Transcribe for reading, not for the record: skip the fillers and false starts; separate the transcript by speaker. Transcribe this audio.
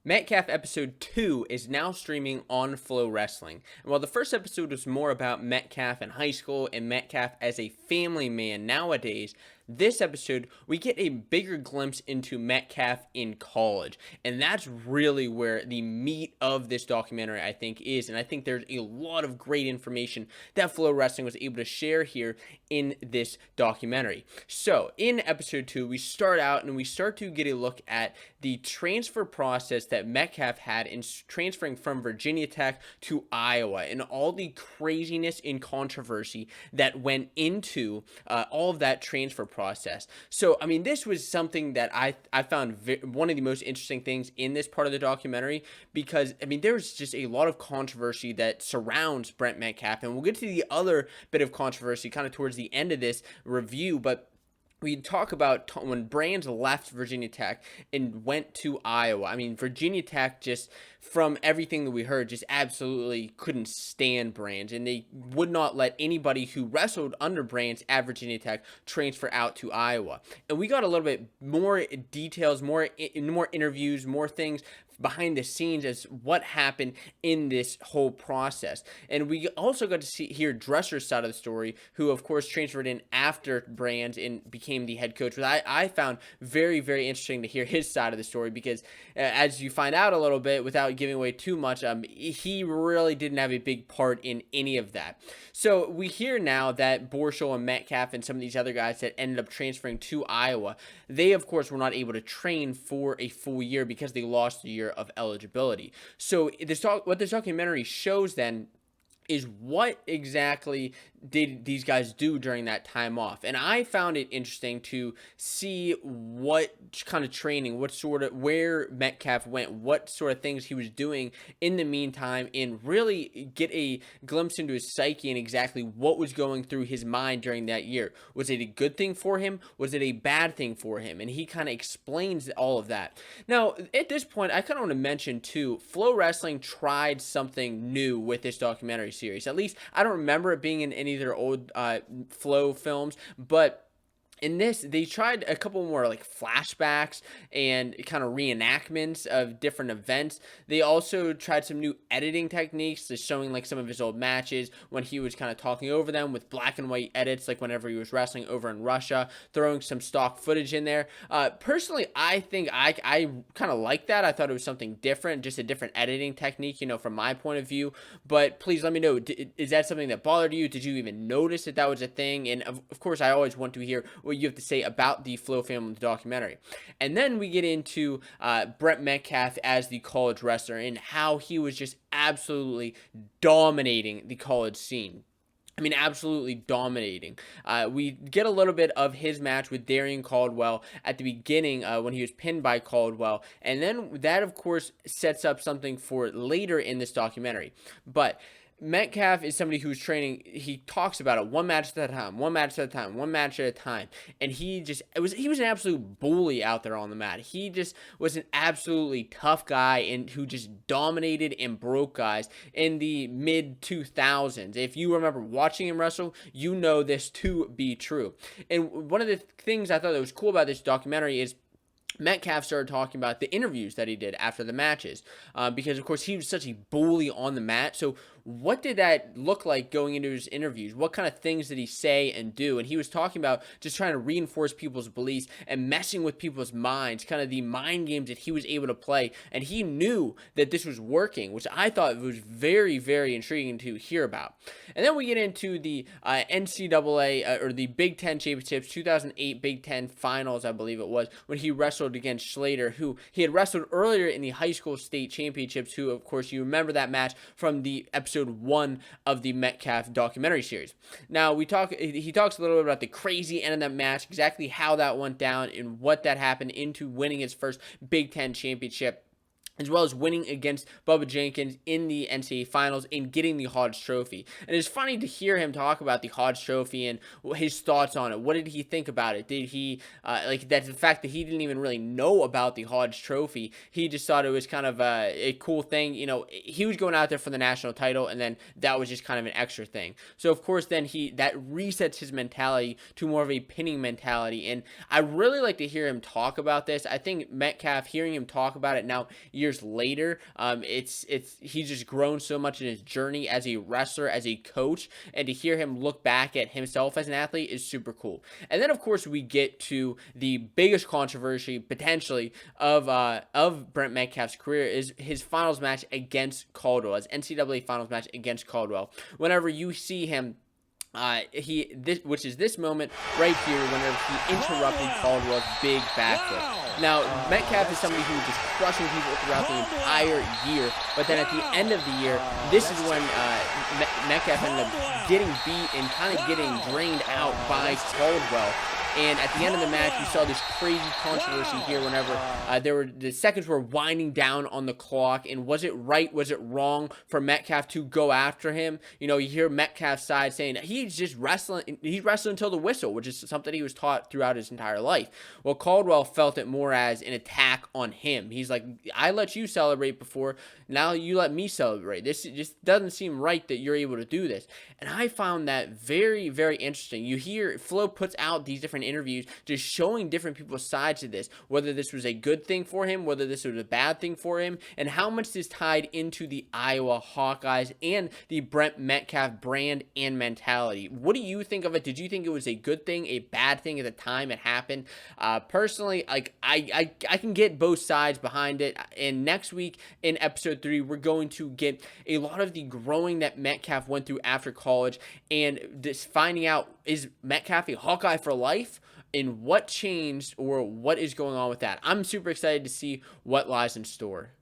Speaker 1: Metcalf episode 2 is now streaming on FloWrestling. And while the first episode was more about Metcalf in high school and Metcalf as a family man nowadays, this episode we get a bigger glimpse into Metcalf in college. And that's really where the meat of this documentary, I think, is. And I think there's a lot of great information that FloWrestling was able to share here in this documentary. So, in episode 2, we start out and we start to get a look at the transfer process that Metcalf had in transferring from Virginia Tech to Iowa and all the craziness and controversy that went into all of that transfer process. So, I mean, this was something that I found one of the most interesting things in this part of the documentary because, I mean, there's just a lot of controversy that surrounds Brent Metcalf, and we'll get to the other bit of controversy kind of towards the end of this review, but we talk about when Brands left Virginia Tech and went to Iowa. I mean, Virginia Tech, just from everything that we heard, just absolutely couldn't stand Brands, and they would not let anybody who wrestled under Brands at Virginia Tech transfer out to Iowa. And we got a little bit more details, more interviews, more things behind the scenes as what happened in this whole process. And we also got to hear Dresser's side of the story, who of course transferred in after Brands and became the head coach. But I found very, very interesting to hear his side of the story because as you find out a little bit, without giving away too much, he really didn't have a big part in any of that. So we hear now that Borschel and Metcalf and some of these other guys that ended up transferring to Iowa, they of course were not able to train for a full year because they lost a year of eligibility. So what this documentary shows then is what exactly did these guys do during that time off. And I found it interesting to see what kind of training, where Metcalf went, what sort of things he was doing in the meantime, and really get a glimpse into his psyche and exactly what was going through his mind during that year. Was it a good thing for him? Was it a bad thing for him? And he kind of explains all of that. Now, at this point, I kind of want to mention too, FloWrestling tried something new with this documentary series. At least I don't remember it being in any of their old Flow films, but in this, they tried a couple more like flashbacks and kind of reenactments of different events. They also tried some new editing techniques, just showing like some of his old matches when he was kind of talking over them with black and white edits, like whenever he was wrestling over in Russia, throwing some stock footage in there. Personally, I think I kind of like that. I thought it was something different, just a different editing technique, from my point of view. But please let me know, is that something that bothered you? Did you even notice that that was a thing? And of course, I always want to hear what you have to say about the FloFilm documentary. And then we get into Brent Metcalf as the college wrestler and how he was just absolutely dominating the college scene. I mean, absolutely dominating. We get a little bit of his match with Darrion Caldwell at the beginning when he was pinned by Caldwell. And then that, of course, sets up something for later in this documentary. But Metcalf is somebody who's training. He talks about it one match at a time, one match at a time, one match at a time, and he was an absolute bully out there on the mat. He just was an absolutely tough guy and who just dominated and broke guys in the mid 2000s. If you remember watching him wrestle, you know this to be true. And one of the things I thought that was cool about this documentary is Metcalf started talking about the interviews that he did after the matches because, of course, he was such a bully on the mat. So what did that look like going into his interviews? What kind of things did he say and do? And he was talking about just trying to reinforce people's beliefs and messing with people's minds, kind of the mind games that he was able to play. And he knew that this was working, which I thought was very, very intriguing to hear about. And then we get into the NCAA or the Big Ten Championships, 2008 Big Ten Finals, I believe it was, when he wrestled against Schlater, who he had wrestled earlier in the high school state championships, who, of course, you remember that match from the episode 1 of the Metcalf documentary series. Now, he talks a little bit about the crazy end of that match, exactly how that went down and what that happened into winning his first Big Ten championship, as well as winning against Bubba Jenkins in the NCAA Finals and getting the Hodge Trophy. And it's funny to hear him talk about the Hodge Trophy and his thoughts on it. What did he think about it? Did he, that's the fact that he didn't even really know about the Hodge Trophy. He just thought it was kind of a cool thing. He was going out there for the national title, and then that was just kind of an extra thing. So, of course, then that resets his mentality to more of a pinning mentality. And I really like to hear him talk about this. I think Metcalf, hearing him talk about it now, years years later. He's just grown so much in his journey as a wrestler, as a coach, and to hear him look back at himself as an athlete is super cool. And then of course we get to the biggest controversy potentially of Brent Metcalf's career is his finals match against Caldwell, his NCAA finals match against Caldwell. Whenever you see him, which is this moment right here, whenever he interrupted Caldwell's big backflip. Now, Metcalf is somebody who was just crushing people throughout the entire year, but then at the end of the year, this is when Metcalf ended up getting beat and kind of getting drained out by Caldwell. And at the end of the match, you saw this crazy controversy here whenever the seconds were winding down on the clock. And was it right? Was it wrong for Metcalf to go after him? You know, you hear Metcalf's side saying he's just wrestling. He's wrestling until the whistle, which is something he was taught throughout his entire life. Well, Caldwell felt it more as an attack on him. He's like, I let you celebrate before. Now you let me celebrate. This just doesn't seem right that you're able to do this. And I found that very, very interesting. You hear Flo puts out these different interviews just showing different people's sides of this, whether this was a good thing for him, whether this was a bad thing for him, and how much this tied into the Iowa Hawkeyes and the Brent Metcalf brand and mentality. What do you think of it? Did you think it was a good thing, a bad thing at the time it happened? Personally, like I can get both sides behind it. And next week in episode 3, we're going to get a lot of the growing that Metcalf went through after college and just finding out, is Metcalf a Hawkeye for life? And what changed or what is going on with that? I'm super excited to see what lies in store.